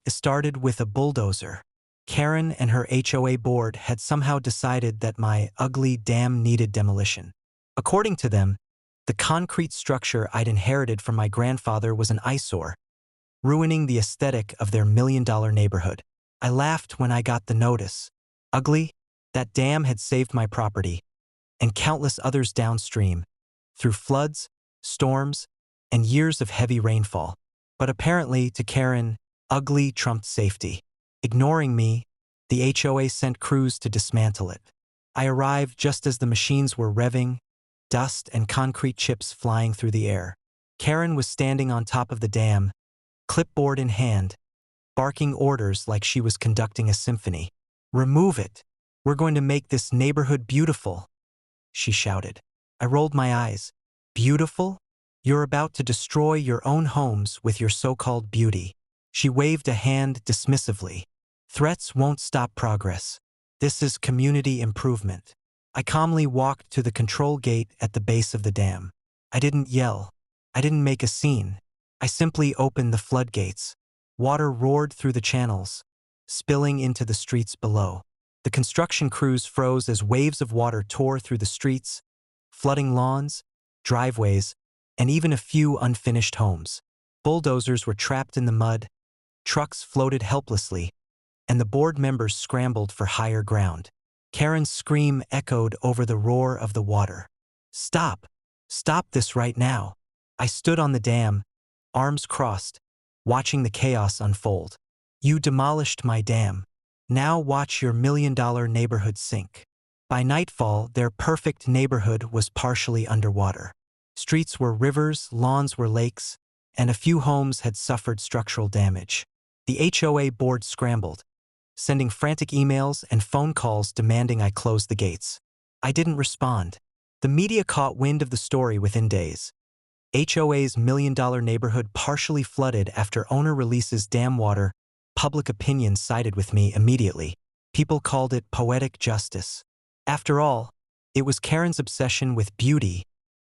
It started with a bulldozer. Karen and her HOA board had somehow decided that my ugly dam needed demolition. According to them, the concrete structure I'd inherited from my grandfather was an eyesore, ruining the aesthetic of their million-dollar neighborhood. I laughed when I got the notice. Ugly? That dam had saved my property, and countless others downstream, through floods, storms, and years of heavy rainfall. But apparently, to Karen, ugly trumped safety. Ignoring me, the HOA sent crews to dismantle it. I arrived just as the machines were revving, dust and concrete chips flying through the air. Karen was standing on top of the dam, clipboard in hand, barking orders like she was conducting a symphony. "Remove it! We're going to make this neighborhood beautiful," she shouted. I rolled my eyes. Beautiful? You're about to destroy your own homes with your so-called beauty. She waved a hand dismissively. Threats won't stop progress. This is community improvement. I calmly walked to the control gate at the base of the dam. I didn't yell. I didn't make a scene. I simply opened the floodgates. Water roared through the channels, spilling into the streets below. The construction crews froze as waves of water tore through the streets, flooding lawns, driveways, and even a few unfinished homes. Bulldozers were trapped in the mud, trucks floated helplessly, and the board members scrambled for higher ground. Karen's scream echoed over the roar of the water. "Stop! Stop this right now!" I stood on the dam, arms crossed, watching the chaos unfold. "You demolished my dam. Now watch your million-dollar neighborhood sink." By nightfall, their perfect neighborhood was partially underwater. Streets were rivers, lawns were lakes, and a few homes had suffered structural damage. The HOA board scrambled, sending frantic emails and phone calls demanding I close the gates. I didn't respond. The media caught wind of the story within days. HOA's million-dollar neighborhood partially flooded after owner releases dam water. Public opinion sided with me immediately. People called it poetic justice. After all, it was Karen's obsession with beauty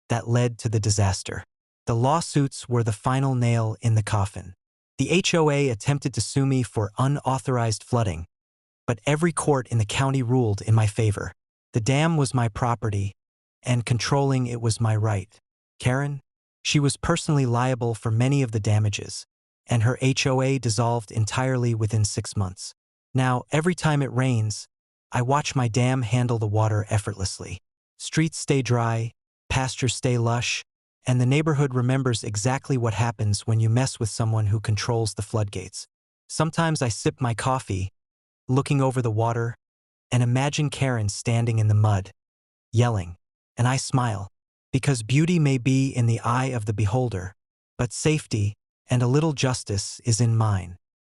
that led to the disaster. The lawsuits were the final nail in the coffin. The HOA attempted to sue me for unauthorized flooding, but every court in the county ruled in my favor. The dam was my property, and controlling it was my right. Karen? She was personally liable for many of the damages, and her HOA dissolved entirely within 6 months. Now, every time it rains, I watch my dam handle the water effortlessly. Streets stay dry, pastures stay lush, and the neighborhood remembers exactly what happens when you mess with someone who controls the floodgates. Sometimes I sip my coffee, looking over the water, and imagine Karen standing in the mud, yelling, and I smile, because beauty may be in the eye of the beholder, but safety and a little justice is in mine.